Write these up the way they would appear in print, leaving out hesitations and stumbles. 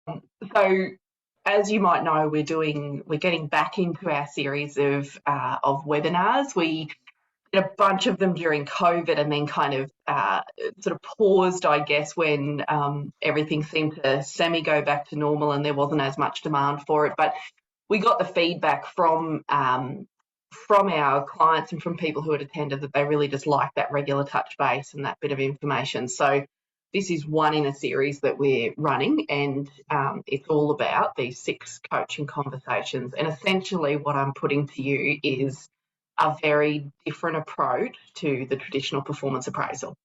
So, as you might know, we're getting back into our series of webinars. We did a bunch of them during COVID, and then kind of sort of paused, I guess, when everything seemed to semi go back to normal, and there wasn't as much demand for it. But we got the feedback from our clients and from people who had attended that they really just like that regular touch base and that bit of information. So this is one in a series that we're running, and it's all about these 6 coaching conversations. And essentially what I'm putting to you is a very different approach to the traditional performance appraisal.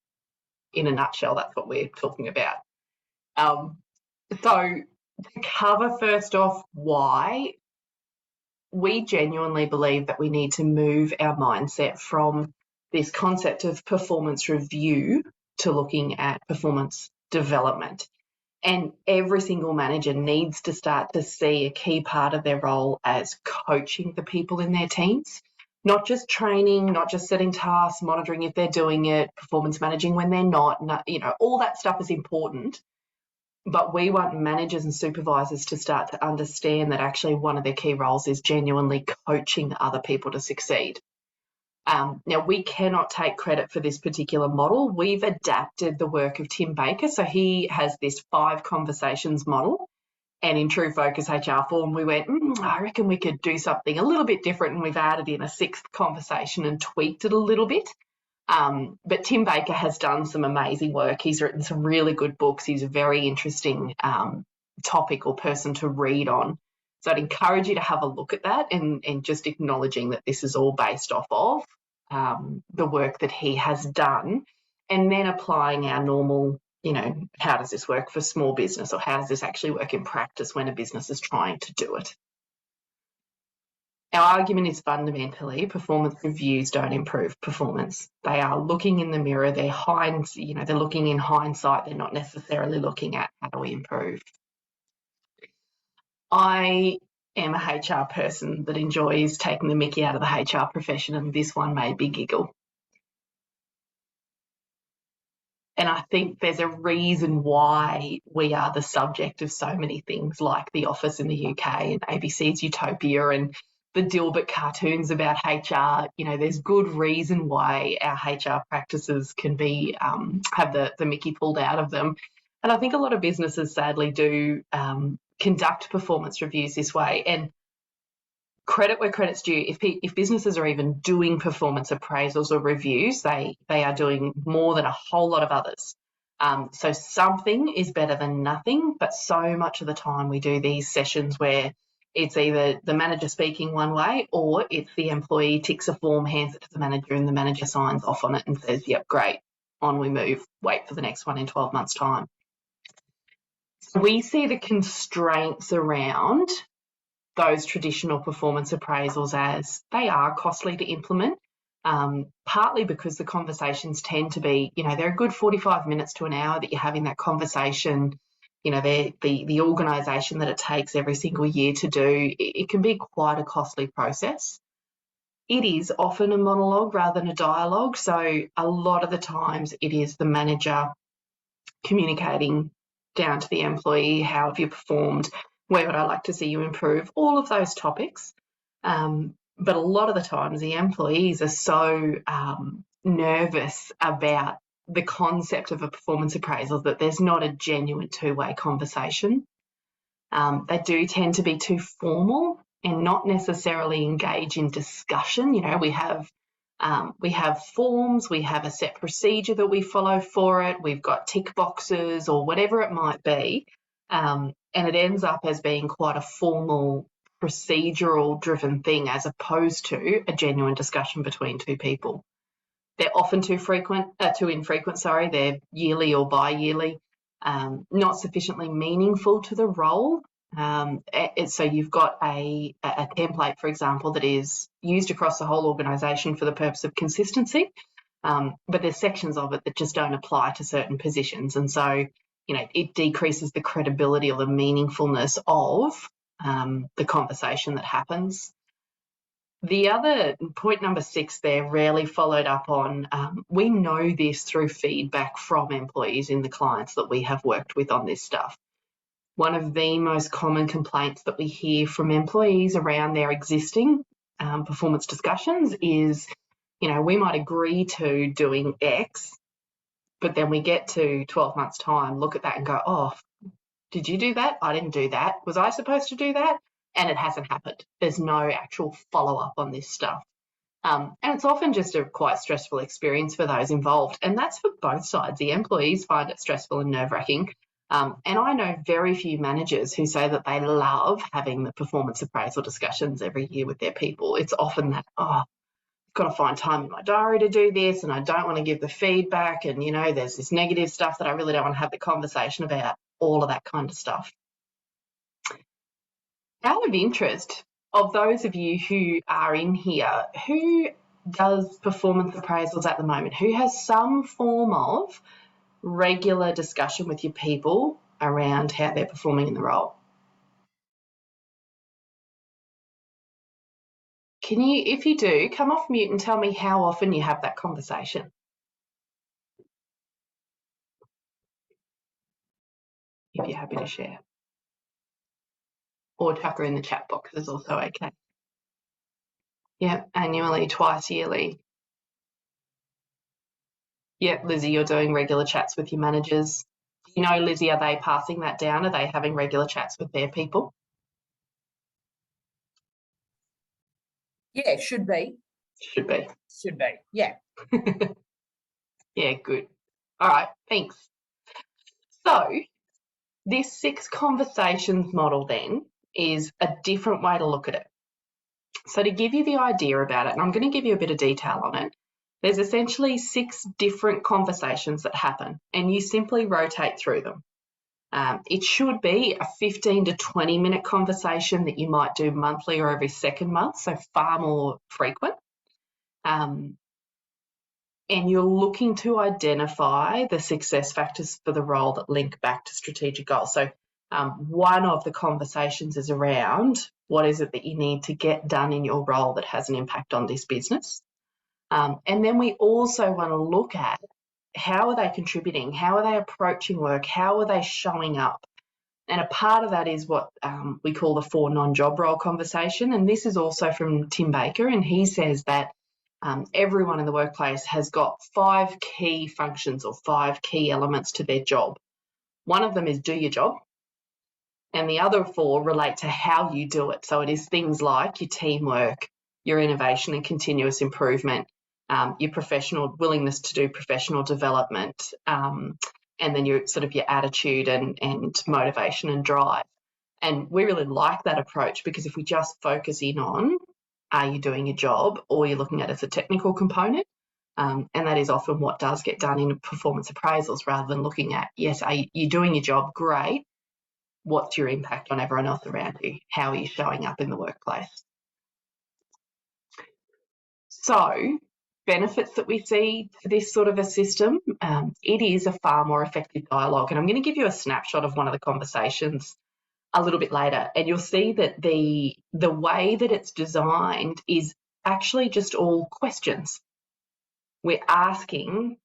In a nutshell, that's what we're talking about. So to cover first off why, we genuinely believe that we need to move our mindset from this concept of performance review to looking at performance development. And every single manager needs to start to see a key part of their role as coaching the people in their teams, not just training, not just setting tasks, monitoring if they're doing it, performance managing when they're not, all that stuff is important. But we want managers and supervisors to start to understand that actually one of their key roles is genuinely coaching other people to succeed. Now, we cannot take credit for this particular model. We've adapted the work of Tim Baker. So he has this 5 conversations model. And in true Focus HR form, we went, I reckon we could do something a little bit different. And we've added in a 6th conversation and tweaked it a little bit. But Tim Baker has done some amazing work. He's written some really good books. He's a very interesting topic or person to read on. So I'd encourage you to have a look at that, and just acknowledging that this is all based off of the work that he has done, and then applying our normal, how does this work for small business, or how does this actually work in practice when a business is trying to do it. Our argument is fundamentally performance reviews don't improve performance. They are looking in the mirror, they're looking in hindsight, they're not necessarily looking at how do we improve. I am a HR person that enjoys taking the mickey out of the HR profession, and this one made me giggle. And I think there's a reason why we are the subject of so many things like The Office in the UK and ABC's Utopia and the Dilbert cartoons about HR. There's good reason why our HR practices can be have the mickey pulled out of them. And I think a lot of businesses sadly do conduct performance reviews this way. And credit where credit's due, if businesses are even doing performance appraisals or reviews, they are doing more than a whole lot of others. So something is better than nothing, but so much of the time we do these sessions where it's either the manager speaking one way, or it's the employee ticks a form, hands it to the manager, and the manager signs off on it and says, yep, great, on we move, wait for the next one in 12 months' time. So we see the constraints around those traditional performance appraisals as they are costly to implement, partly because the conversations tend to be, they're a good 45 minutes to an hour that you're having that conversation. The organisation that it takes every single year to do, it can be quite a costly process. It is often a monologue rather than a dialogue. So a lot of the times it is the manager communicating down to the employee, how have you performed, where would I like to see you improve, all of those topics. But a lot of the times the employees are so nervous about the concept of a performance appraisal that there's not a genuine two-way conversation. They do tend to be too formal and not necessarily engage in discussion. We have forms, we have a set procedure that we follow for it, we've got tick boxes or whatever it might be, and it ends up as being quite a formal, procedural driven thing as opposed to a genuine discussion between two people. They're often too infrequent, they're yearly or bi-yearly, not sufficiently meaningful to the role. So you've got a template, for example, that is used across the whole organisation for the purpose of consistency, but there's sections of it that just don't apply to certain positions. And so, it decreases the credibility or the meaningfulness of the conversation that happens. The other point, number 6 there, rarely followed up on, we know this through feedback from employees in the clients that we have worked with on this stuff. one of the most common complaints that we hear from employees around their existing performance discussions is, we might agree to doing X, but then we get to 12 months' time, look at that and go, oh, did you do that? I didn't do that. Was I supposed to do that? And it hasn't happened. There's no actual follow-up on this stuff. And it's often just a quite stressful experience for those involved. And that's for both sides. The employees find it stressful and nerve-wracking. And I know very few managers who say that they love having the performance appraisal discussions every year with their people. It's often that, I've got to find time in my diary to do this, and I don't want to give the feedback, and, there's this negative stuff that I really don't want to have the conversation about, all of that kind of stuff. Out of interest, of those of you who are in here, who does performance appraisals at the moment? Who has some form of regular discussion with your people around how they're performing in the role? Can you, if you do, come off mute and tell me how often you have that conversation? If you're happy to share. Or chuck her in the chat box is also okay. Yeah, annually, twice yearly. Yeah, Lizzie, you're doing regular chats with your managers. Do you know, Lizzie, are they passing that down? Are they having regular chats with their people? Yeah, should be. Should be. Should be, yeah. Yeah, good. All right, thanks. So this 6 conversations model then is a different way to look at it. So to give you the idea about it, and I'm going to give you a bit of detail on it, there's essentially 6 different conversations that happen, and you simply rotate through them. It should be a 15 to 20 minute conversation that you might do monthly or every second month, so far more frequent. And you're looking to identify the success factors for the role that link back to strategic goals. So one of the conversations is around what is it that you need to get done in your role that has an impact on this business. And then we also want to look at how are they contributing? How are they approaching work? How are they showing up? And a part of that is what we call the 4 non-job role conversation. And this is also from Tim Baker, and he says that everyone in the workplace has got 5 key functions or 5 key elements to their job. One of them is do your job, and the other 4 relate to how you do it. So it is things like your teamwork, your innovation and continuous improvement, your professional willingness to do professional development, and then your attitude and motivation and drive. And we really like that approach, because if we just focus in on are you doing your job, or you're looking at it as a technical component, and that is often what does get done in performance appraisals, rather than looking at, yes, are you doing your job? Great. What's your impact on everyone else around you? How are you showing up in the workplace? So benefits that we see to this sort of a system, it is a far more effective dialogue. And I'm going to give you a snapshot of one of the conversations a little bit later, and you'll see that the way that it's designed is actually just all questions. We're asking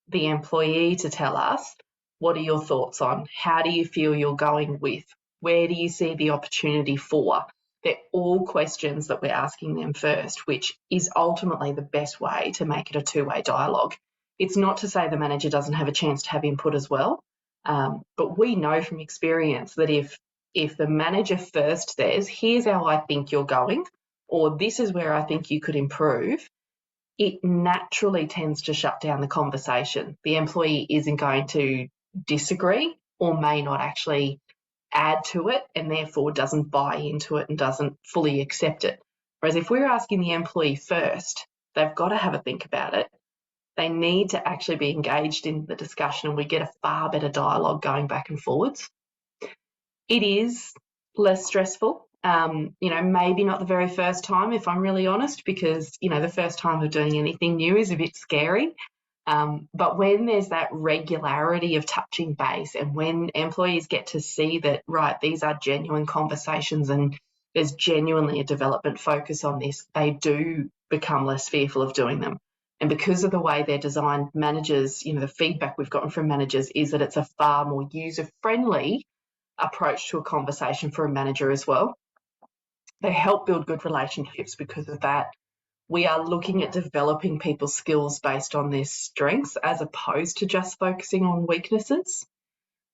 the employee to tell us, what are your thoughts on? How do you feel you're going with? Where do you see the opportunity for? They're all questions that we're asking them first, which is ultimately the best way to make it a 2-way dialogue. It's not to say the manager doesn't have a chance to have input as well, but we know from experience that if the manager first says, here's how I think you're going, or this is where I think you could improve, it naturally tends to shut down the conversation. The employee isn't going to disagree, or may not actually add to it, and therefore doesn't buy into it and doesn't fully accept it. Whereas if we're asking the employee first, they've got to have a think about it. They need to actually be engaged in the discussion, and we get a far better dialogue going back and forwards. It is less stressful. Maybe not the very first time, if I'm really honest, because, the first time of doing anything new is a bit scary. But when there's that regularity of touching base, and when employees get to see that, right, these are genuine conversations and there's genuinely a development focus on this, they do become less fearful of doing them. And because of the way they're designed, managers, the feedback we've gotten from managers is that it's a far more user-friendly approach to a conversation for a manager as well. They help build good relationships because of that. We are looking at developing people's skills based on their strengths as opposed to just focusing on weaknesses.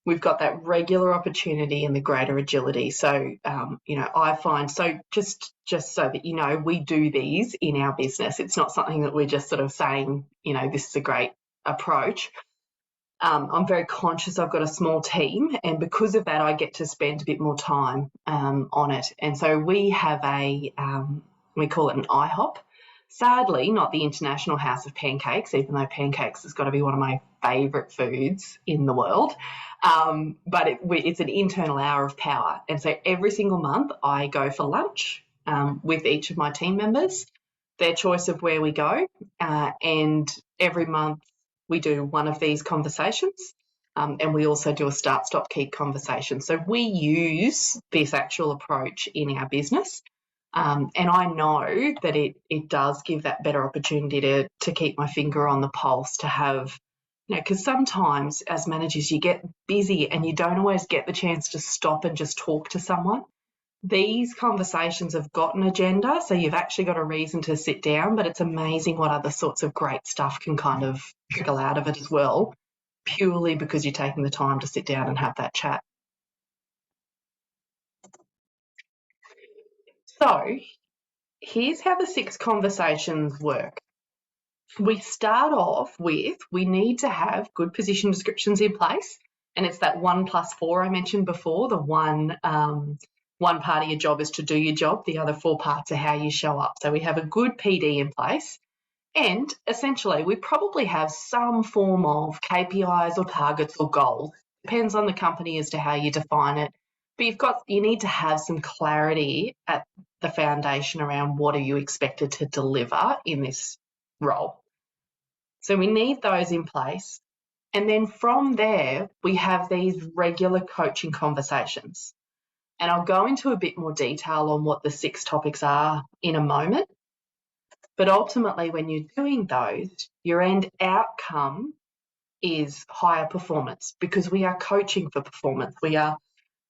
We've got that regular opportunity and the greater agility. So, I find, so just so that you know, we do these in our business. It's not something that we're just sort of saying, this is a great approach. I'm very conscious I've got a small team, and because of that, I get to spend a bit more time on it. And so we have we call it an IHOP. Sadly, not the International House of Pancakes, even though pancakes has got to be one of my favourite foods in the world. But it's an internal hour of power. And so every single month I go for lunch with each of my team members, their choice of where we go. And every month we do one of these conversations. And we also do a start, stop, keep conversation. So we use this actual approach in our business. And I know that it does give that better opportunity to keep my finger on the pulse, to have, because sometimes as managers you get busy and you don't always get the chance to stop and just talk to someone. These conversations have got an agenda, so you've actually got a reason to sit down, but it's amazing what other sorts of great stuff can kind of trickle out of it as well, purely because you're taking the time to sit down and have that chat. So here's how the 6 conversations work. We start off with, we need to have good position descriptions in place. And it's that 1+4 I mentioned before. The one part of your job is to do your job. The other 4 parts are how you show up. So we have a good PD in place. And essentially, we probably have some form of KPIs or targets or goals. Depends on the company as to how you define it. But you need to have some clarity at the foundation around what are you expected to deliver in this role. So we need those in place. And then from there, we have these regular coaching conversations. And I'll go into a bit more detail on what the 6 topics are in a moment. But ultimately, when you're doing those, your end outcome is higher performance, because we are coaching for performance. We are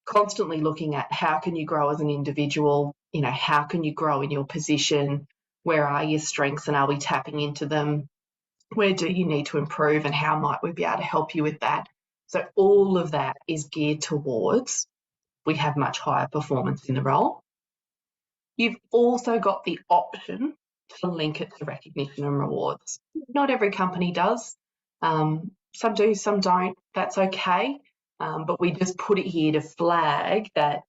constantly looking at how can you grow as an individual, how can you grow in your position, where are your strengths and are we tapping into them, where do you need to improve and how might we be able to help you with that. So all of that is geared towards we have much higher performance in the role. You've also got the option to link it to recognition and rewards. Not every company does. Some do, some don't. That's okay. But we just put it here to flag that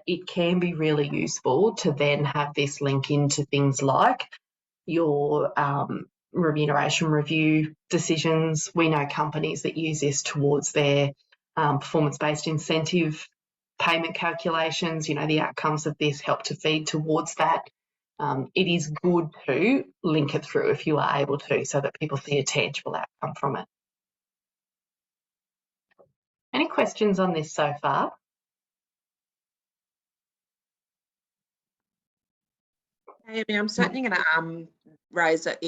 it can be really useful to then have this link into things like your remuneration review decisions. We know companies that use this towards their performance-based incentive payment calculations. The outcomes of this help to feed towards that. It is good to link it through if you are able to, so that people see a tangible outcome from it. Any questions on this so far? Amy, I'm certainly going to raise it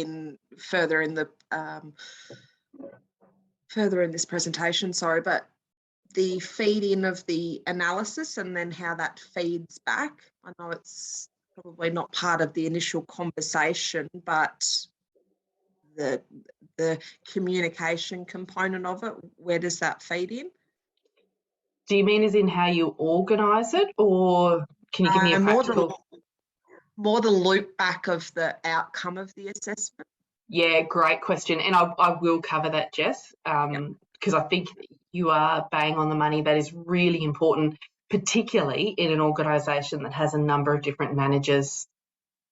further in this presentation. Sorry, but the feed in of the analysis and then how that feeds back. I know it's probably not part of the initial conversation, but the communication component of it, where does that feed in? Do you mean as in how you organise it, or can you give me a practical? More the loop back of the outcome of the assessment. Yeah, great question. And I will cover that, Jess, because I think you are bang on the money. That is really important, particularly in an organisation that has a number of different managers.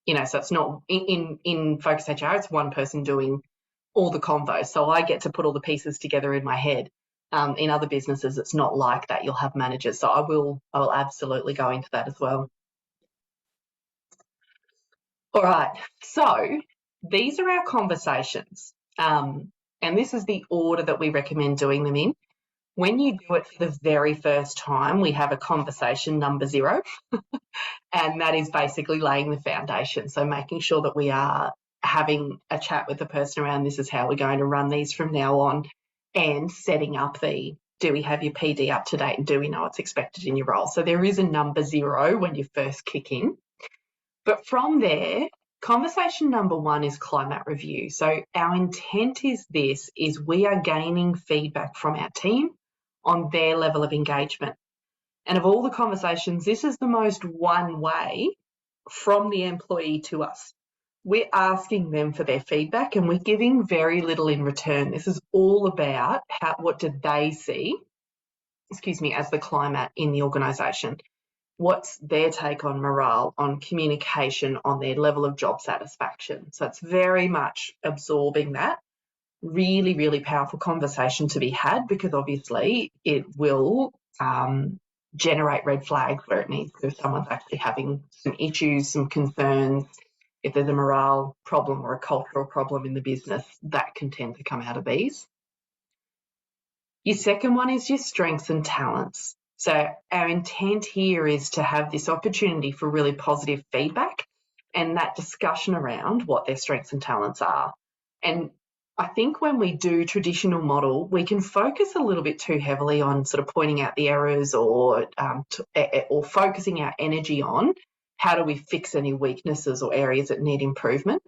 So it's not in Focus HR, it's one person doing all the convos. So I get to put all the pieces together in my head. In other businesses, it's not like that. You'll have managers. So I will absolutely go into that as well. All right. So these are our conversations. And this is the order that we recommend doing them in. When you do it for the very first time, we have a conversation number 0. And that is basically laying the foundation. So making sure that we are having a chat with the person around this is how we're going to run these from now on, and setting up the Do we have your PD up to date? And do we know what's expected in your role? So there is a number 0 when you first kick in. But from there, conversation number 1 is climate review. So our intent is we are gaining feedback from our team on their level of engagement. And of all the conversations, this is the most one way from the employee to us. We're asking them for their feedback and we're giving very little in return. This is all about what did they see, as the climate in the organisation. What's their take on morale, on communication, on their level of job satisfaction? So it's very much absorbing that. Really, really powerful conversation to be had, because obviously it will generate red flags where it needs to. If someone's actually having some issues, some concerns, if there's a morale problem or a cultural problem in the business, that can tend to come out of these. Your second one is your strengths and talents. So our intent here is to have this opportunity for really positive feedback and that discussion around what their strengths and talents are. And I think when we do traditional model, we can focus a little bit too heavily on sort of pointing out the errors or focusing our energy on how do we fix any weaknesses or areas that need improvement.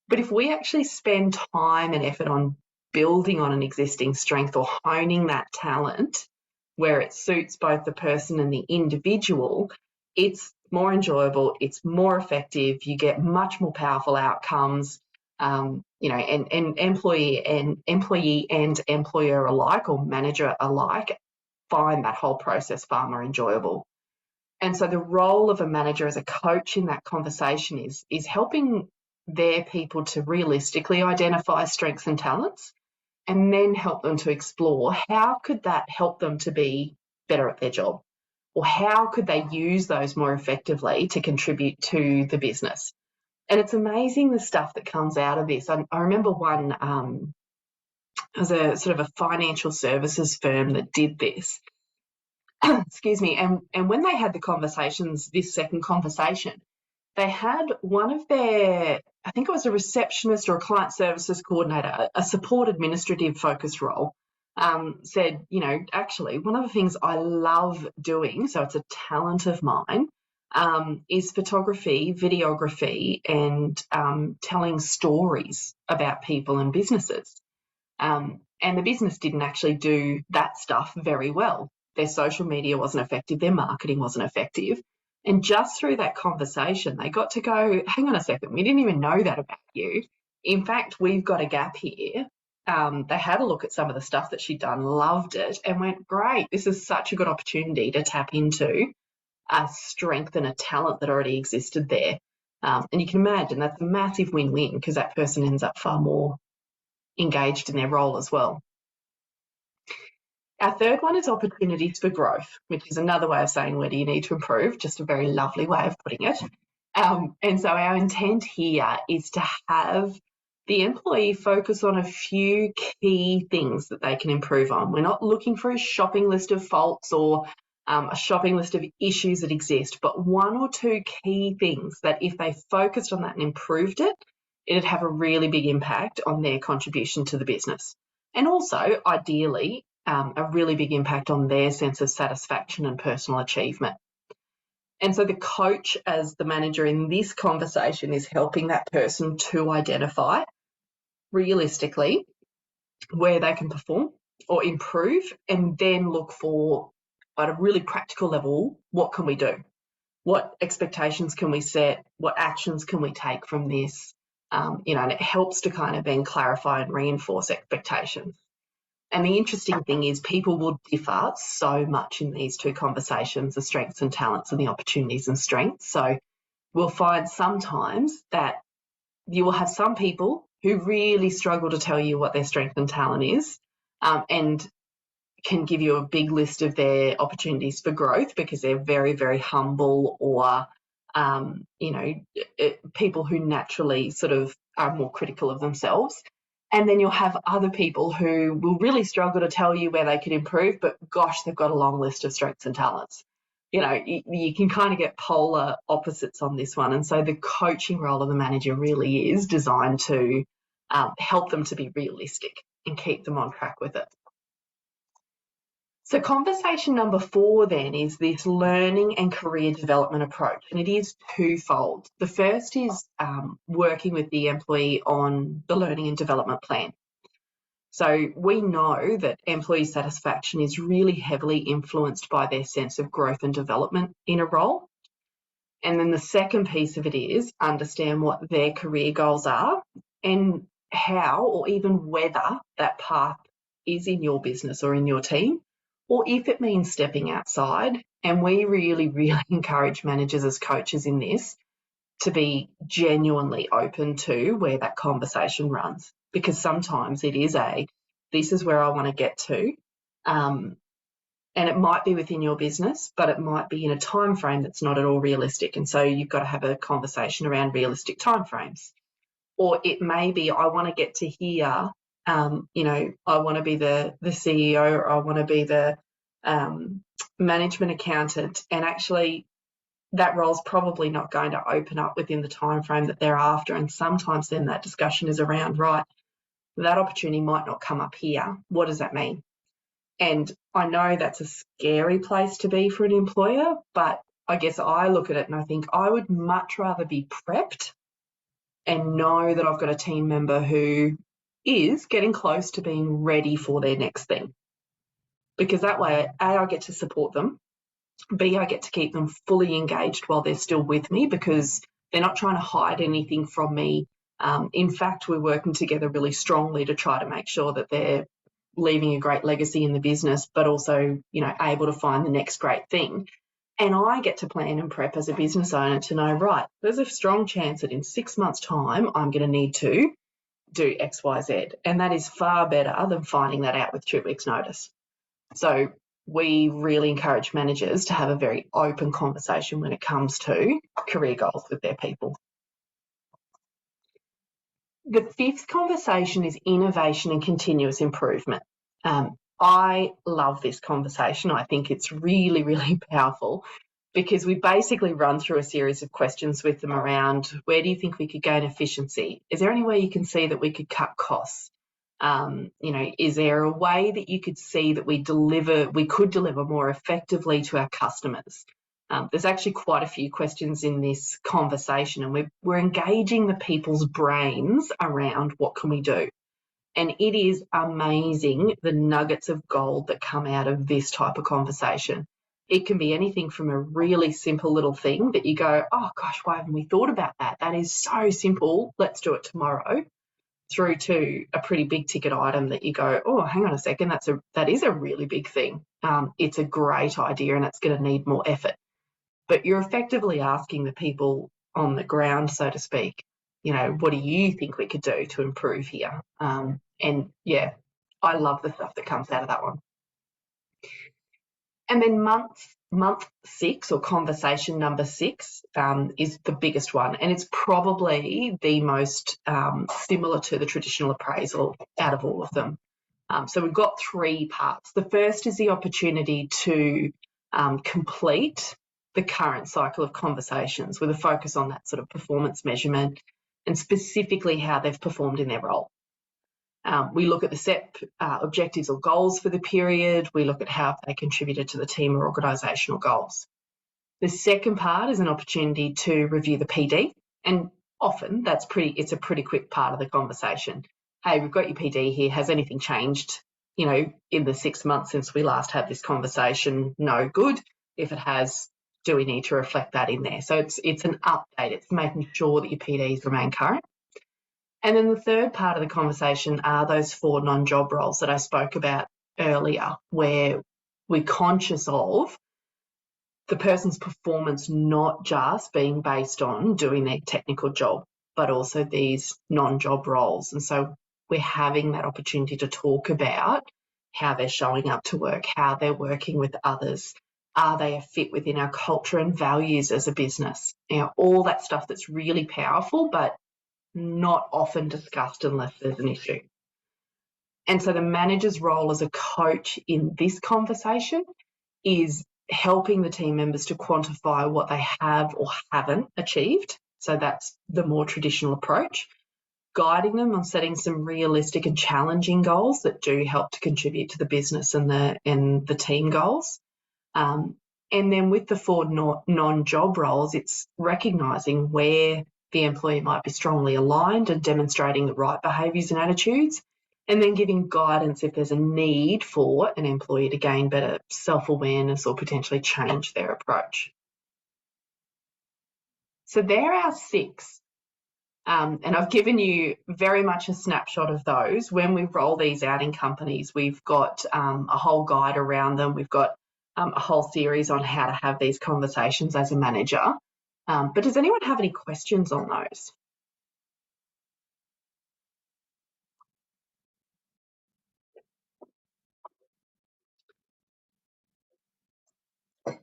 But if we actually spend time and effort on building on an existing strength or honing that talent where it suits both the person and the individual, it's more enjoyable, it's more effective, you get much more powerful outcomes. And employee and employer alike, or manager alike, find that whole process far more enjoyable. And so the role of a manager as a coach in that conversation is helping their people to realistically identify strengths and talents, and then help them to explore how could that help them to be better at their job, or how could they use those more effectively to contribute to the business. And it's amazing the stuff that comes out of this. I remember one, it was a sort of a financial services firm that did this. Excuse me. And when they had the conversations, this second conversation, they had one of their, I think it was a receptionist or a client services coordinator, a support administrative focused role, said, actually, one of the things I love doing, so it's a talent of mine, is photography, videography, and telling stories about people and businesses. And the business didn't actually do that stuff very well. Their social media wasn't effective, their marketing wasn't effective. And just through that conversation, they got to go, hang on a second, we didn't even know that about you. In fact, we've got a gap here. They had a look at some of the stuff that she'd done, loved it, and went, great, this is such a good opportunity to tap into a strength and a talent that already existed there. And you can imagine that's a massive win-win, because that person ends up far more engaged in their role as well. Our third one is opportunities for growth, which is another way of saying where do you need to improve, just a very lovely way of putting it. And so our intent here is to have the employee focus on a few key things that they can improve on. We're not looking for a shopping list of faults or a shopping list of issues that exist, but 1 or 2 key things that if they focused on that and improved it, it'd have a really big impact on their contribution to the business. And also, ideally, a really big impact on their sense of satisfaction and personal achievement. And so the coach, as the manager in this conversation, is helping that person to identify realistically where they can perform or improve, and then look for, at a really practical level, what can we do? What expectations can we set? What actions can we take from this? And it helps to kind of then clarify and reinforce expectations. And the interesting thing is people will differ so much in these 2 conversations, the strengths and talents and the opportunities and strengths. So we'll find sometimes that you will have some people who really struggle to tell you what their strength and talent is, and can give you a big list of their opportunities for growth because they're very, very humble, or, people who naturally sort of are more critical of themselves. And then you'll have other people who will really struggle to tell you where they could improve, but gosh, they've got a long list of strengths and talents. You can kind of get polar opposites on this one. And so the coaching role of the manager really is designed to help them to be realistic and keep them on track with it. So conversation number 4 then is this learning and career development approach, and it is twofold. The first is working with the employee on the learning and development plan. So we know that employee satisfaction is really heavily influenced by their sense of growth and development in a role. And then the second piece of it is understand what their career goals are and how or even whether that path is in your business or in your team, or if it means stepping outside. And we really, really encourage managers as coaches in this to be genuinely open to where that conversation runs, because sometimes it is this is where I want to get to. And it might be within your business, but it might be in a time frame that's not at all realistic. And so you've got to have a conversation around realistic timeframes. Or it may be, I want to get to here, I want to be the CEO, or I want to be the management accountant. And actually, that role's probably not going to open up within the time frame that they're after. And sometimes then that discussion is around, right, that opportunity might not come up here. What does that mean? And I know that's a scary place to be for an employer, but I guess I look at it and I think I would much rather be prepped and know that I've got a team member who is getting close to being ready for their next thing. Because that way, A, I get to support them. B, I get to keep them fully engaged while they're still with me, because they're not trying to hide anything from me. In fact, we're working together really strongly to try to make sure that they're leaving a great legacy in the business, but also, able to find the next great thing. And I get to plan and prep as a business owner to know, right, there's a strong chance that in 6 months' time, I'm going to need to do X, Y, Z. And that is far better than finding that out with 2 weeks' notice. So we really encourage managers to have a very open conversation when it comes to career goals with their people. The 5th conversation is innovation and continuous improvement. I love this conversation. I think it's really, really powerful, because we basically run through a series of questions with them around, where do you think we could gain efficiency? Is there any way you can see that we could cut costs? Is there a way that you could see that we could deliver more effectively to our customers? There's actually quite a few questions in this conversation, and we're engaging the people's brains around what can we do. And it is amazing the nuggets of gold that come out of this type of conversation. It can be anything from a really simple little thing that you go, oh gosh, why haven't we thought about that? That is so simple, let's do it tomorrow, through to a pretty big ticket item that you go, oh, hang on a second, that is a really big thing. It's a great idea and it's going to need more effort. But you're effectively asking the people on the ground, so to speak, what do you think we could do to improve here? And yeah, I love the stuff that comes out of that one. And then month 6, or conversation number 6, is the biggest one, and it's probably the most similar to the traditional appraisal out of all of them. So we've got 3 parts. The first is the opportunity to complete the current cycle of conversations with a focus on that sort of performance measurement and specifically how they've performed in their role. We look at the set objectives or goals for the period. We look at how they contributed to the team or organisational goals. The second part is an opportunity to review the PD, and often it's a pretty quick part of the conversation. Hey, we've got your PD here. Has anything changed, in the 6 months since we last had this conversation? No, good. If it has, do we need to reflect that in there? So it's an update. It's making sure that your PDs remain current. And then the third part of the conversation are those 4 non-job roles that I spoke about earlier, where we're conscious of the person's performance not just being based on doing their technical job, but also these non-job roles. And so we're having that opportunity to talk about how they're showing up to work, how they're working with others. Are they a fit within our culture and values as a business? All that stuff that's really powerful, but not often discussed unless there's an issue. And so the manager's role as a coach in this conversation is helping the team members to quantify what they have or haven't achieved. So that's the more traditional approach. guiding them on setting some realistic and challenging goals that do help to contribute to the business and the team goals. And then with the 4 non-job roles, it's recognising where the employee might be strongly aligned and demonstrating the right behaviours and attitudes, and then giving guidance if there's a need for an employee to gain better self-awareness or potentially change their approach. So they're our 6. And I've given you very much a snapshot of those. When we roll these out in companies, we've got a whole guide around them. We've got a whole series on how to have these conversations as a manager. But does anyone have any questions on those?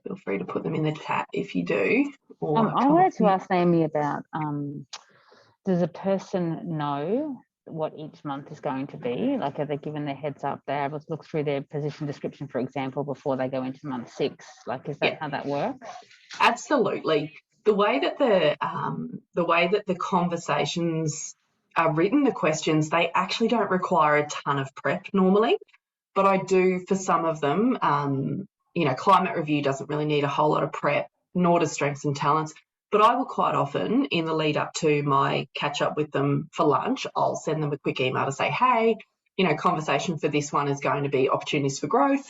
Feel free to put them in the chat if you do. Or I wanted to ask Naomi about, does a person know what each month is going to be? Like, are they given their heads up? They're able to look through their position description, for example, before they go into month 6? Like, is that how that works? Absolutely. The way that the conversations are written, the questions, they actually don't require a ton of prep normally, but I do for some of them. Climate review doesn't really need a whole lot of prep, nor does strengths and talents. But I will quite often, in the lead up to my catch up with them for lunch, I'll send them a quick email to say, hey, conversation for this one is going to be opportunities for growth,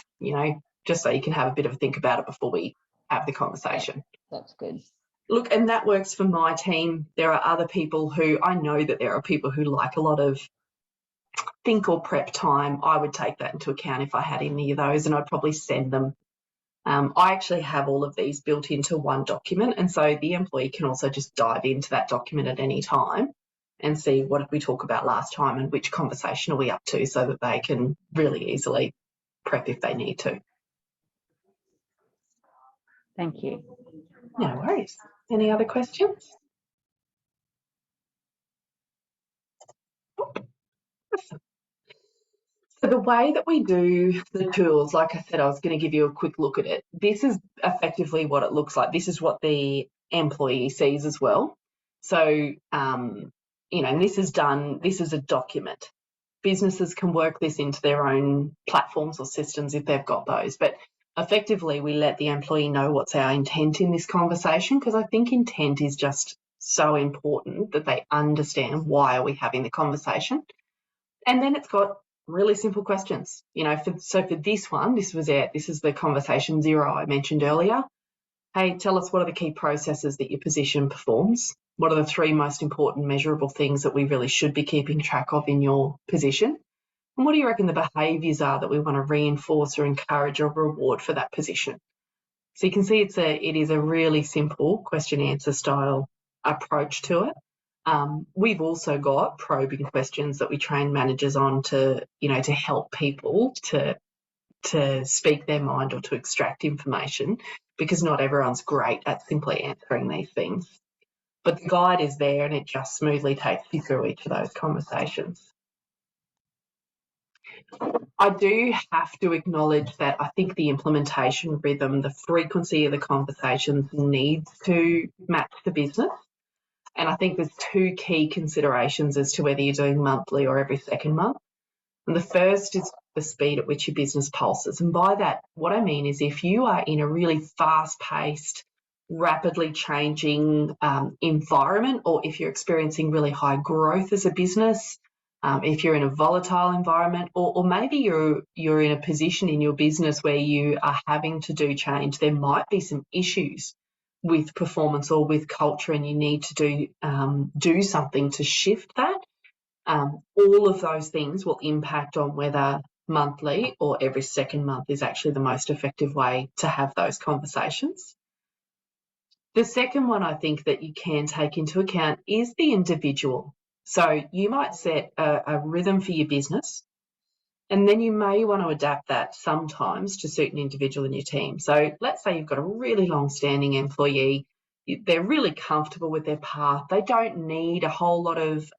just so you can have a bit of a think about it before we have the conversation. That's good. Look, and that works for my team. There are other people who, I know that there are people who like a lot of think or prep time. I would take that into account if I had any of those, and I'd probably send them. I actually have all of these built into one document, and so the employee can also just dive into that document at any time and see what did we talk about last time and which conversation are we up to, so that they can really easily prep if they need to. Thank you. No worries. Any other questions? So the way that we do the tools, like I said, I was going to give you a quick look at it. This is effectively what it looks like. This is what the employee sees as well. So, and this is a document. Businesses can work this into their own platforms or systems if they've got those. But effectively, we let the employee know what's our intent in this conversation, because I think intent is just so important that they understand why are we having the conversation. And then it's got really simple questions. For this one, this is the conversation 0 I mentioned earlier. Hey, tell us, what are the key processes that your position performs? What are the 3 most important measurable things that we really should be keeping track of in your position? And what do you reckon the behaviours are that we want to reinforce or encourage or reward for that position? So you can see it is a really simple question answer style approach to it. We've also got probing questions that we train managers on to help people to speak their mind or to extract information, because not everyone's great at simply answering these things. But the guide is there, and it just smoothly takes you through each of those conversations. I do have to acknowledge that I think the implementation rhythm, the frequency of the conversations needs to match the business. And I think there's 2 key considerations as to whether you're doing monthly or every second month. And the first is the speed at which your business pulses. And by that, what I mean is, if you are in a really fast-paced, rapidly changing environment, or if you're experiencing really high growth as a business, if you're in a volatile environment, or maybe you're in a position in your business where you are having to do change, there might be some issues with performance or with culture, and you need to do something to shift that. All of those things will impact on whether monthly or every second month is actually the most effective way to have those conversations. The second one I think that you can take into account is the individual. So you might set a rhythm for your business, and then you may want to adapt that sometimes to suit an individual in your team. So let's say you've got a really long-standing employee. They're really comfortable with their path. They don't need a whole lot of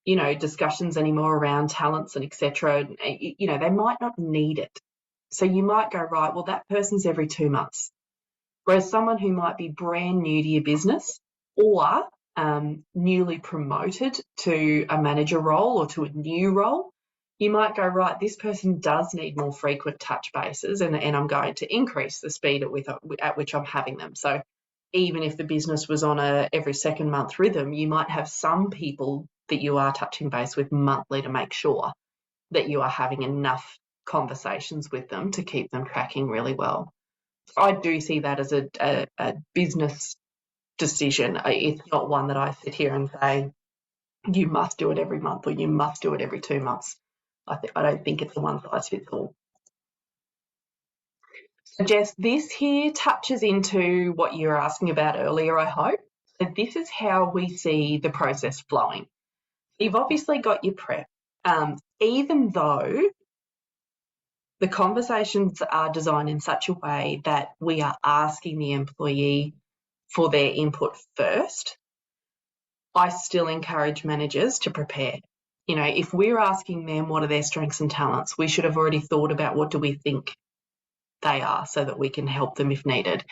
discussions anymore around talents and etc. They might not need it. So you might go, right, well, that person's every 2 months. Whereas someone who might be brand new to your business, or newly promoted to a manager role or to a new role, you might go, right, this person does need more frequent touch bases, and I'm going to increase the speed at which I'm having them. So even if the business was on a every second month rhythm, you might have some people that you are touching base with monthly to make sure that you are having enough conversations with them to keep them tracking really well. I do see that as a business decision. It's not one that I sit here and say, you must do it every month or you must do it every 2 months. I don't think it's a one size fits all. So Jess, this here touches into what you were asking about earlier, I hope. So this is how we see the process flowing. You've obviously got your prep. Even though the conversations are designed in such a way that we are asking the employee for their input first, I still encourage managers to prepare. You know, if we're asking them what are their strengths and talents, we should have already thought about what do we think they are so that we can help them if needed.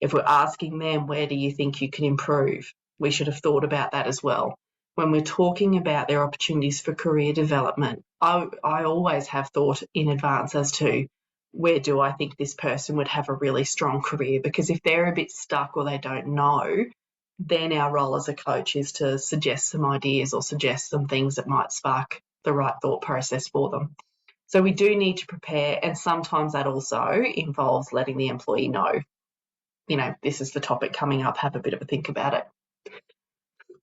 If we're asking them, where do you think you can improve? We should have thought about that as well. When we're talking about their opportunities for career development, I always have thought in advance as to where do I think this person would have a really strong career, because if they're a bit stuck or they don't know, then our role as a coach is to suggest some ideas or suggest some things that might spark the right thought process for them. So we do need to prepare, and sometimes that also involves letting the employee know, you know, this is the topic coming up, have a bit of a think about it.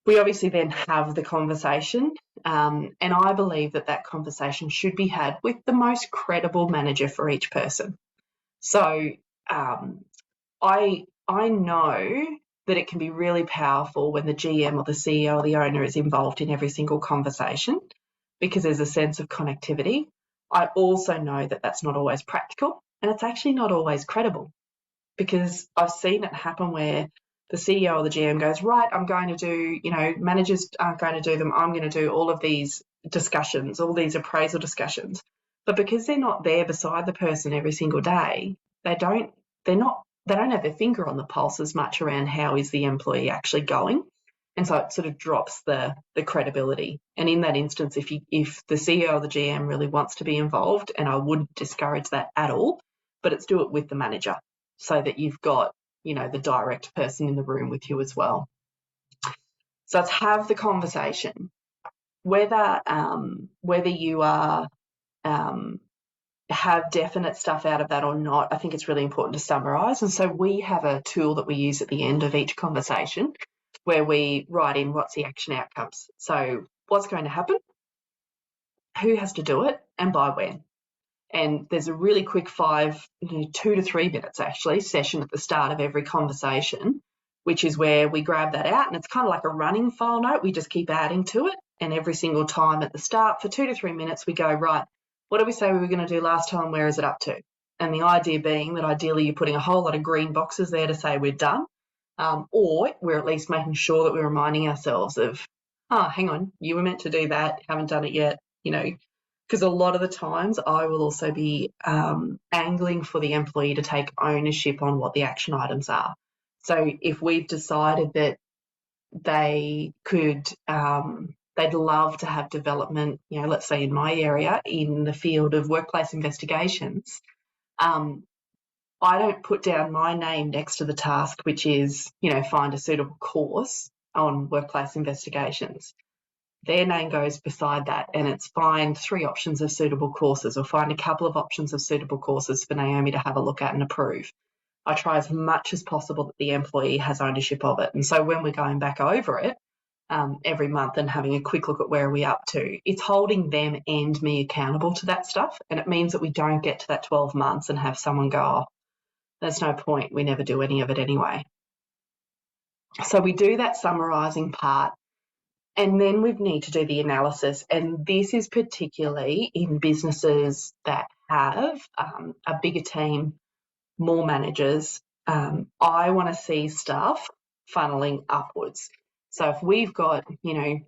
We obviously then have the conversation, and I believe that that conversation should be had with the most credible manager for each person. So I know that it can be really powerful when the GM or the CEO or the owner is involved in every single conversation, because there's a sense of connectivity. I also know that that's not always practical, and it's actually not always credible, because I've seen it happen where the CEO or the GM goes, right, I'm going to do, you know, managers aren't going to do them. I'm going to do all of these discussions, all these appraisal discussions. But because they're not there beside the person every single day, they don't have their finger on the pulse as much around how is the employee actually going. And so it sort of drops the credibility. And in that instance, if the CEO or the GM really wants to be involved, and I wouldn't discourage that at all, but it's do it with the manager so that you've got, you know, the direct person in the room with you as well. So it's have the conversation. Whether you are have definite stuff out of that or not, I think it's really important to summarise. And so we have a tool that we use at the end of each conversation where we write in what's the action outcomes. So what's going to happen, who has to do it, and by when. And there's a really quick 2 to 3 minutes actually session at the start of every conversation, which is where we grab that out, and it's kind of like a running file note. We just keep adding to it, and every single time at the start for 2 to 3 minutes we go, right, what did we say we were going to do last time? Where is it up to? And the idea being that ideally you're putting a whole lot of green boxes there to say we're done, or we're at least making sure that we're reminding ourselves of, oh, hang on, you were meant to do that, haven't done it yet, you know. Because a lot of the times I will also be angling for the employee to take ownership on what the action items are. So if we've decided that they could, they'd love to have development, you know, let's say in my area, in the field of workplace investigations, I don't put down my name next to the task, which is, you know, find a suitable course on workplace investigations. Their name goes beside that, and it's find 3 options of suitable courses, or find a couple of options of suitable courses for Naomi to have a look at and approve. I try as much as possible that the employee has ownership of it. And so when we're going back over it every month and having a quick look at where we're up to, it's holding them and me accountable to that stuff. And it means that we don't get to that 12 months and have someone go, oh, there's no point, we never do any of it anyway. So we do that summarising part. And then we need to do the analysis, and this is particularly in businesses that have a bigger team, more managers. I want to see stuff funneling upwards. So if we've got, you know,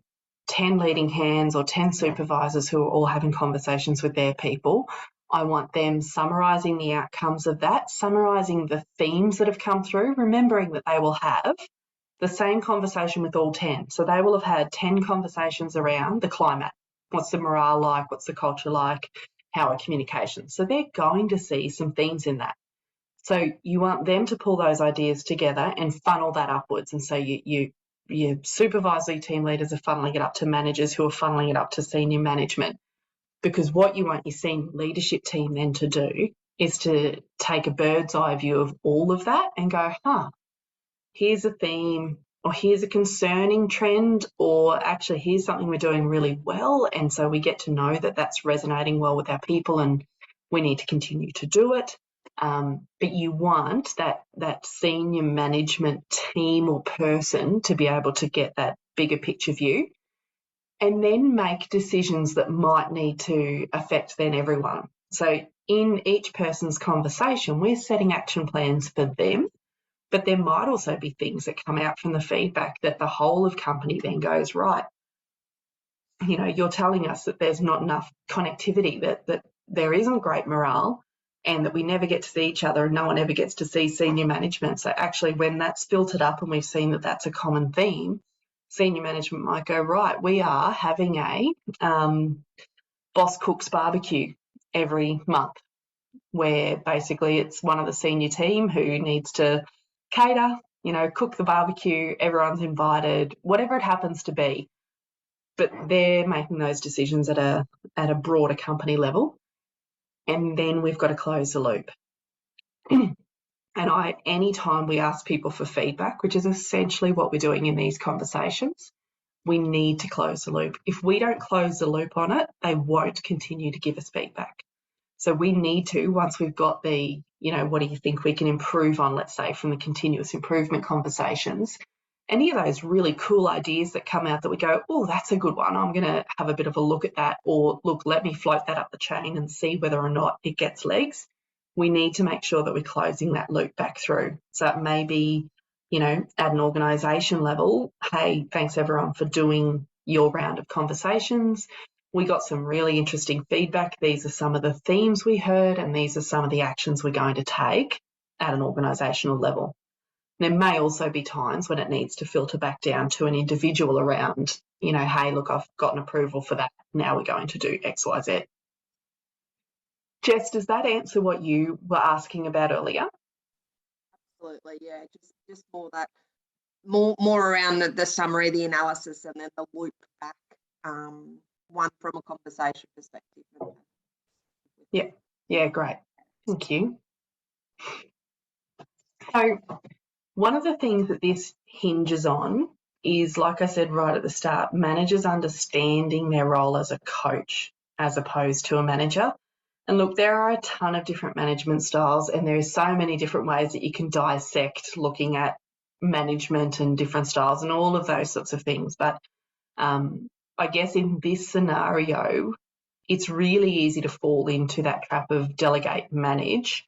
10 leading hands or 10 supervisors who are all having conversations with their people, I want them summarising the outcomes of that, summarising the themes that have come through, remembering that they will have the same conversation with all 10. So they will have had 10 conversations around the climate. What's the morale like? What's the culture like? How are communications? So they're going to see some themes in that. So you want them to pull those ideas together and funnel that upwards. And so your supervisory team leaders are funneling it up to managers who are funneling it up to senior management. Because what you want your senior leadership team then to do is to take a bird's eye view of all of that and go, here's a theme, or here's a concerning trend, or actually here's something we're doing really well. And so we get to know that that's resonating well with our people and we need to continue to do it. But you want that senior management team or person to be able to get that bigger picture view and then make decisions that might need to affect then everyone. So in each person's conversation, we're setting action plans for them, but there might also be things that come out from the feedback that the whole of company then goes, right, you're telling us that there's not enough connectivity, that there isn't great morale, and that we never get to see each other and no one ever gets to see senior management. So actually when that's filtered up and we've seen that that's a common theme, senior management might go, right, we are having a boss cooks barbecue every month, where basically it's one of the senior team who needs to cater, cook the barbecue, everyone's invited, whatever it happens to be. But they're making those decisions at a broader company level. And then we've got to close the loop. And anytime we ask people for feedback, which is essentially what we're doing in these conversations, we need to close the loop. If we don't close the loop on it, they won't continue to give us feedback. So we need to, once we've got the, what do you think we can improve on, let's say, from the continuous improvement conversations, any of those really cool ideas that come out that we go, oh, that's a good one, I'm going to have a bit of a look at that, or look, let me float that up the chain and see whether or not it gets legs. We need to make sure that we're closing that loop back through. So it may be, at an organisation level, hey, thanks everyone for doing your round of conversations. We got some really interesting feedback. These are some of the themes we heard, and these are some of the actions we're going to take at an organisational level. There may also be times when it needs to filter back down to an individual around, hey, look, I've gotten approval for that. Now we're going to do X, Y, Z. Jess, does that answer what you were asking about earlier? Absolutely, yeah. Just more around the summary, the analysis, and then the loop back. One from a conversation perspective. Yeah, great. Thank you. So one of the things that this hinges on is, like I said right at the start, managers understanding their role as a coach as opposed to a manager. And look, there are a ton of different management styles, and there are so many different ways that you can dissect looking at management and different styles and all of those sorts of things. But I guess in this scenario, it's really easy to fall into that trap of delegate, manage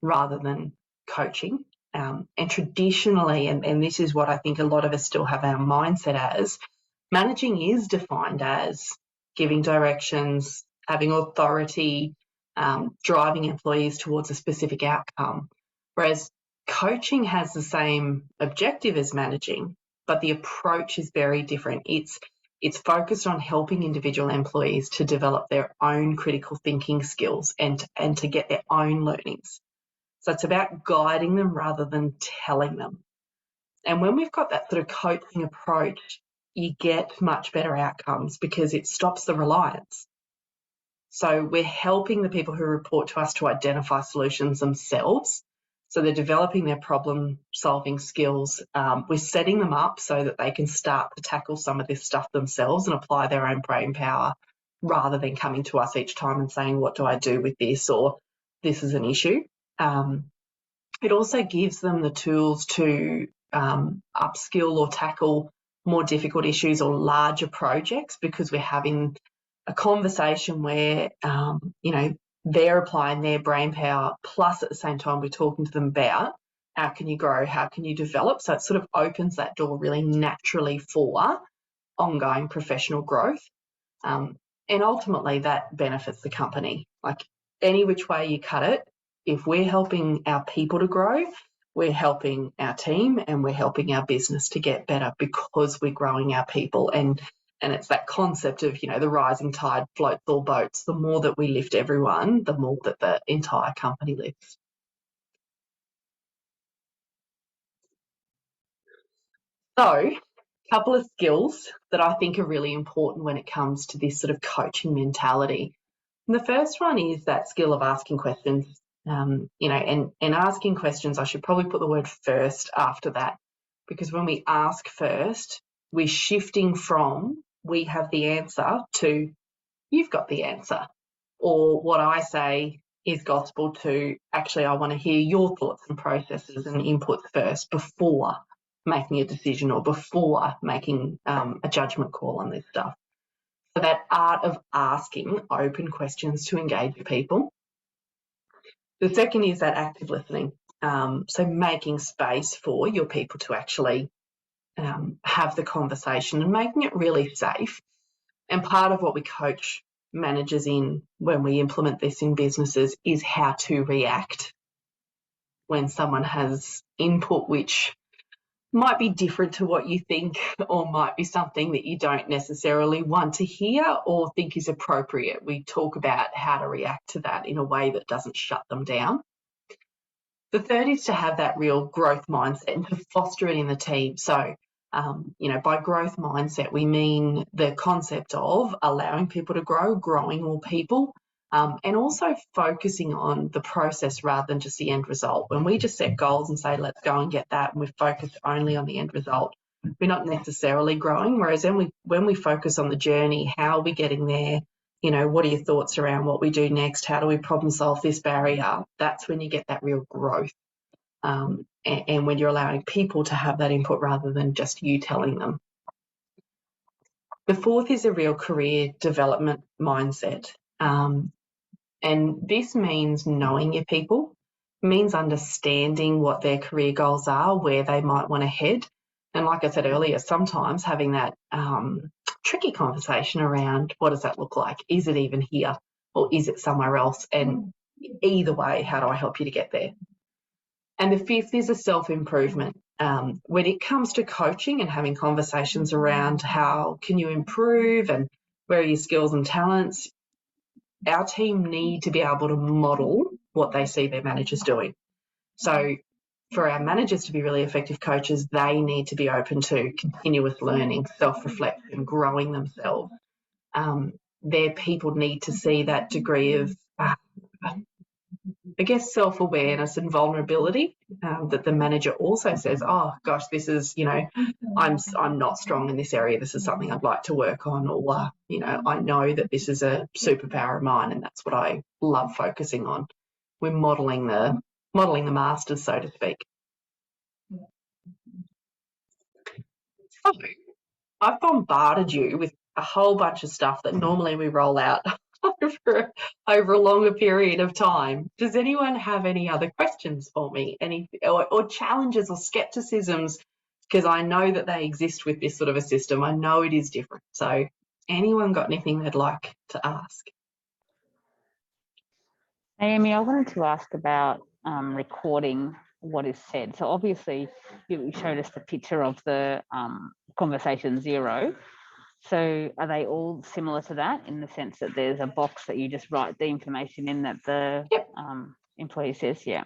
rather than coaching. And traditionally, and this is what I think a lot of us still have our mindset as, managing is defined as giving directions, having authority, driving employees towards a specific outcome. Whereas coaching has the same objective as managing, but the approach is very different. It's focused on helping individual employees to develop their own critical thinking skills and to get their own learnings. So it's about guiding them rather than telling them. And when we've got that sort of coaching approach, you get much better outcomes because it stops the reliance. So we're helping the people who report to us to identify solutions themselves. So they're developing their problem-solving skills. We're setting them up so that they can start to tackle some of this stuff themselves and apply their own brain power rather than coming to us each time and saying, what do I do with this, or this is an issue. It also gives them the tools to upskill or tackle more difficult issues or larger projects, because we're having a conversation where, they're applying their brain power, plus at the same time we're talking to them about how can you grow, how can you develop. So it sort of opens that door really naturally for ongoing professional growth. And ultimately that benefits the company. Like any which way you cut it, if we're helping our people to grow, we're helping our team and we're helping our business to get better because we're growing our people. And it's that concept of, the rising tide floats all boats. The more that we lift everyone, the more that the entire company lifts. So, a couple of skills that I think are really important when it comes to this sort of coaching mentality. And the first one is that skill of asking questions. And asking questions, I should probably put the word first after that, because when we ask first, we're shifting from we have the answer to you've got the answer. Or what I say is gospel to actually I want to hear your thoughts and processes and inputs first before making a decision or before making a judgment call on this stuff. So that art of asking open questions to engage with people. The second is that active listening. So making space for your people to actually have the conversation and making it really safe. And part of what we coach managers in when we implement this in businesses is how to react when someone has input which might be different to what you think or might be something that you don't necessarily want to hear or think is appropriate. We talk about how to react to that in a way that doesn't shut them down. The third is to have that real growth mindset and to foster it in the team. So, by growth mindset, we mean the concept of allowing people to grow, growing more people, and also focusing on the process rather than just the end result. When we just set goals and say, let's go and get that, and we're focused only on the end result, we're not necessarily growing. Whereas when we focus on the journey, how are we getting there? What are your thoughts around what we do next? How do we problem solve this barrier? That's when you get that real growth. And when you're allowing people to have that input rather than just you telling them. The fourth is a real career development mindset. And this means knowing your people, means understanding what their career goals are, where they might want to head. And like I said earlier, sometimes having that tricky conversation around what does that look like? Is it even here or is it somewhere else? And either way, how do I help you to get there? And the fifth is a self-improvement. When it comes to coaching and having conversations around how can you improve and where are your skills and talents, our team need to be able to model what they see their managers doing. So for our managers to be really effective coaches, they need to be open to continuous learning, self-reflection, growing themselves. Their people need to see that degree of self-awareness and vulnerability that the manager also says, oh gosh, this is, I'm not strong in this area. This is something I'd like to work on, or, I know that this is a superpower of mine and that's what I love focusing on. We're modelling the masters, so to speak. So I've bombarded you with a whole bunch of stuff that normally we roll out over a longer period of time. Does anyone have any other questions for me? Or challenges or skepticisms? Because I know that they exist with this sort of a system. I know it is different. So anyone got anything they'd like to ask? Amy, I wanted to ask about recording what is said. So obviously you showed us the picture of the conversation zero. So are they all similar to that in the sense that there's a box that you just write the information in that the employee says? Yeah,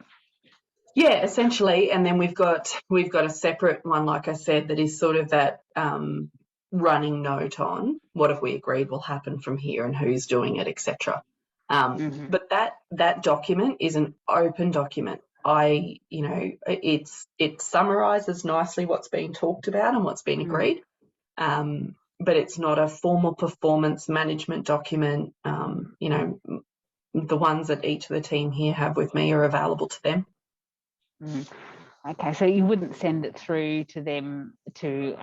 essentially. And then we've got a separate one, like I said, that is sort of that running note on what have we agreed will happen from here and who's doing it, etc. But that document is an open document. It summarises nicely what's been talked about and what's been agreed. But it's not a formal performance management document. The ones that each of the team here have with me are available to them. Okay, so you wouldn't send it through to them to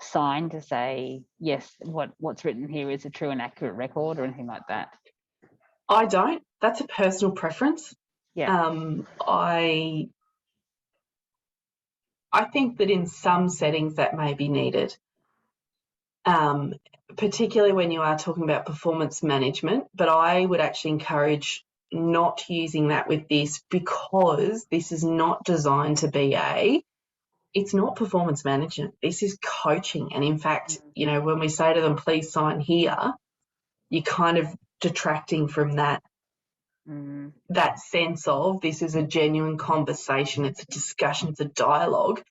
sign to say, yes, what's written here is a true and accurate record or anything like that? I don't. That's a personal preference. Yeah. I think that in some settings that may be needed, particularly when you are talking about performance management, but I would actually encourage not using that with this, because this is not designed to be it's not performance management. This is coaching. And in fact, you know, when we say to them, please sign here, you're kind of detracting from that that sense of this is a genuine conversation, it's a discussion, it's a dialogue.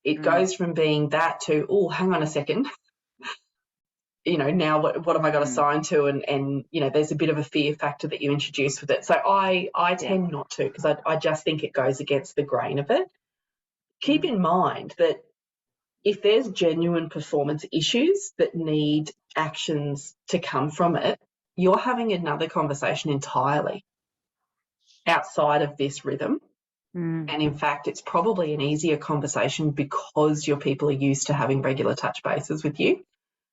It goes from being that to, oh, hang on a second, you know, now what have I got to sign to? And you know, there's a bit of a fear factor that you introduce with it. So I tend not to, because I just think it goes against the grain of it. Keep in mind that if there's genuine performance issues that need actions to come from it, you're having another conversation entirely outside of this rhythm. And in fact, it's probably an easier conversation because your people are used to having regular touch bases with you.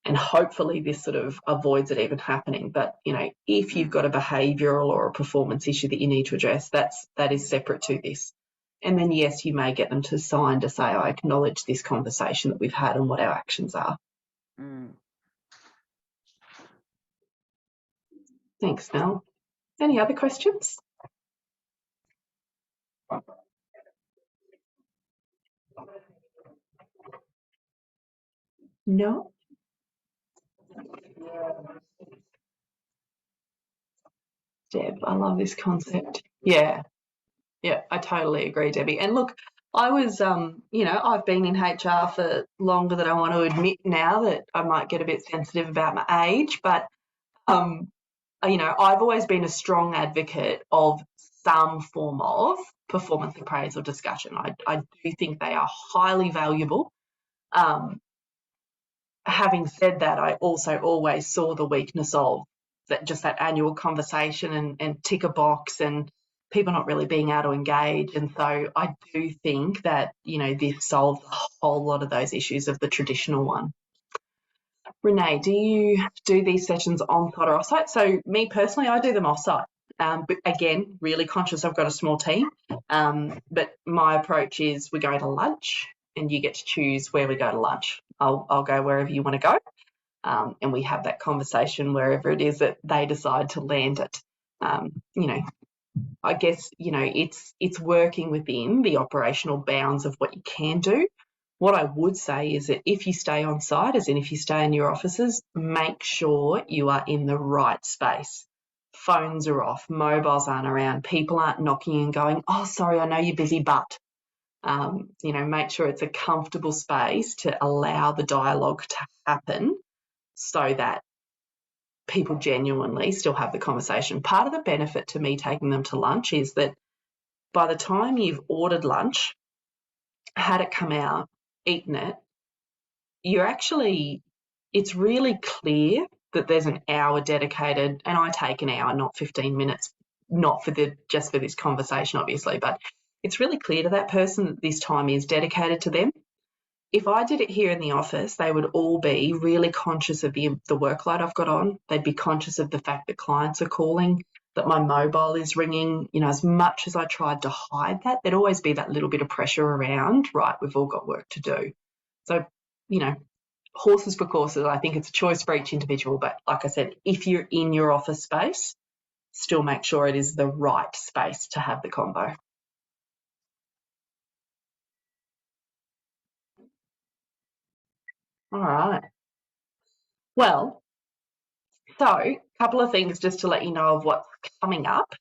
And hopefully this sort of avoids it even happening. But, you know, if you've got a behavioural or a performance issue that you need to address, that is separate to this. And then, yes, you may get them to sign to say, I acknowledge this conversation that we've had and what our actions are. Thanks, Mel. Any other questions? No? Deb, I love this concept. Yeah, I totally agree, Debbie. And look, I was, you know, I've been in HR for longer than I want to admit now, that I might get a bit sensitive about my age, but, you know, I've always been a strong advocate of some form of performance appraisal discussion. I do think they are highly valuable. Having said that, I also always saw the weakness of that annual conversation and tick a box and people not really being able to engage. And so I do think that, you know, this solves a whole lot of those issues of the traditional one. Renee, do you do these sessions on-site or off-site? So me personally, I do them off-site. But again, really conscious I've got a small team. But my approach is we go to lunch and you get to choose where we go to lunch. I'll go wherever you want to go. And we have that conversation wherever it is that they decide to land it. You know, I guess, you know, it's working within the operational bounds of what you can do. What I would say is that if you stay on site, as in if you stay in your offices, make sure you are in the right space. Phones are off, mobiles aren't around, people aren't knocking and going, oh, sorry, I know you're busy, but, you know, make sure it's a comfortable space to allow the dialogue to happen so that people genuinely still have the conversation. Part of the benefit to me taking them to lunch is that by the time you've ordered lunch, had it come out, eaten it, it's really clear that there's an hour dedicated, and I take an hour, not 15 minutes, not for just for this conversation, obviously, but it's really clear to that person that this time is dedicated to them. If I did it here in the office, they would all be really conscious of the workload I've got on. They'd be conscious of the fact that clients are calling, that my mobile is ringing. You know, as much as I tried to hide that, there'd always be that little bit of pressure around, right, we've all got work to do. So, you know, horses for courses, I think it's a choice for each individual. But like I said, if you're in your office space, still make sure it is the right space to have the convo. All right. Well, so a couple of things just to let you know of what's coming up.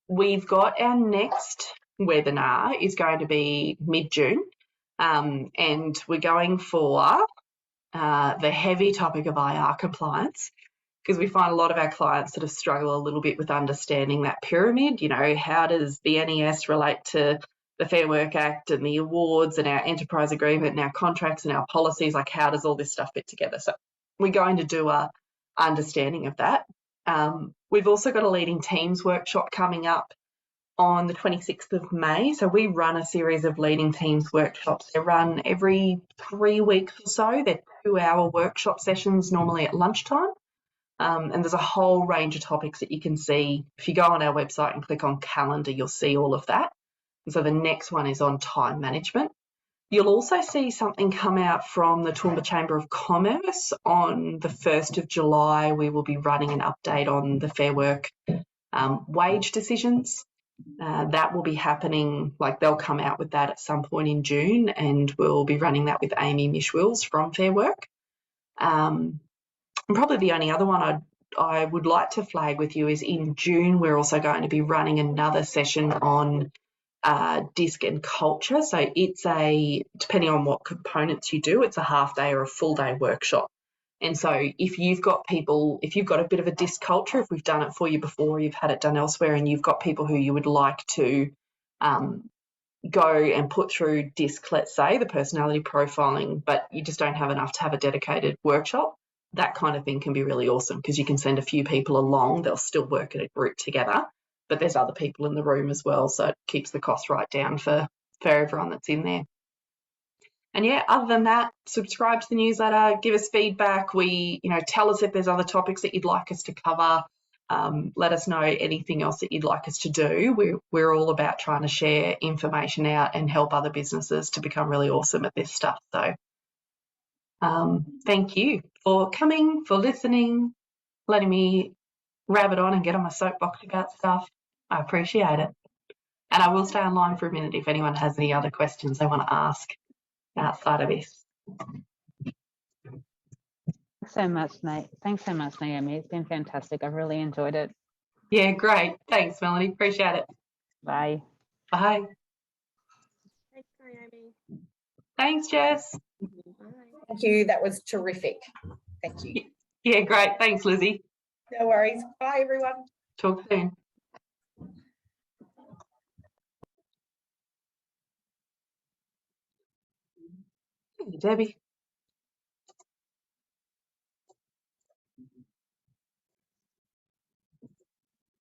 We've got our next webinar is going to be mid-June, and we're going for the heavy topic of IR compliance, because we find a lot of our clients sort of struggle a little bit with understanding that pyramid. You know, how does the NES relate to the Fair Work Act and the awards and our enterprise agreement and our contracts and our policies? Like, how does all this stuff fit together? So we're going to do a understanding of that. We've also got a leading teams workshop coming up on the 26th of May. So we run a series of leading teams workshops. They're run every 3 weeks or so. They're 2-hour workshop sessions, normally at lunchtime. And there's a whole range of topics that you can see. If you go on our website and click on calendar, you'll see all of that. And so the next one is on time management. You'll also see something come out from the Toowoomba Chamber of Commerce on the 1st of July. We will be running an update on the Fair Work wage decisions. That will be happening, like they'll come out with that at some point in June, and we'll be running that with Amy Mishwills from Fair Work. And probably the only other one I would like to flag with you is in June, we're also going to be running another session on DISC and culture. So it's depending on what components you do, it's a half day or a full day workshop. And so if you've got a bit of a DISC culture, if we've done it for you before, you've had it done elsewhere, and you've got people who you would like to go and put through DISC, let's say, the personality profiling, but you just don't have enough to have a dedicated workshop, that kind of thing can be really awesome, because you can send a few people along, they'll still work in a group together, but there's other people in the room as well, so it keeps the cost right down for everyone that's in there. And yeah, other than that, subscribe to the newsletter, give us feedback. Tell us if there's other topics that you'd like us to cover. Let us know anything else that you'd like us to do. We're all about trying to share information out and help other businesses to become really awesome at this stuff. So thank you for coming, for listening, letting me rabbit on and get on my soapbox about stuff. I appreciate it. And I will stay online for a minute if anyone has any other questions they want to ask outside of this. Thanks so much, Nate. Thanks so much, Naomi. It's been fantastic. I've really enjoyed it. Yeah, great. Thanks, Melanie. Appreciate it. Bye. Bye. Thanks, Naomi. Thanks, Jess. Bye. Thank you. That was terrific. Thank you. Yeah, great. Thanks, Lizzie. No worries. Bye, everyone. Talk soon. Hey, Debbie.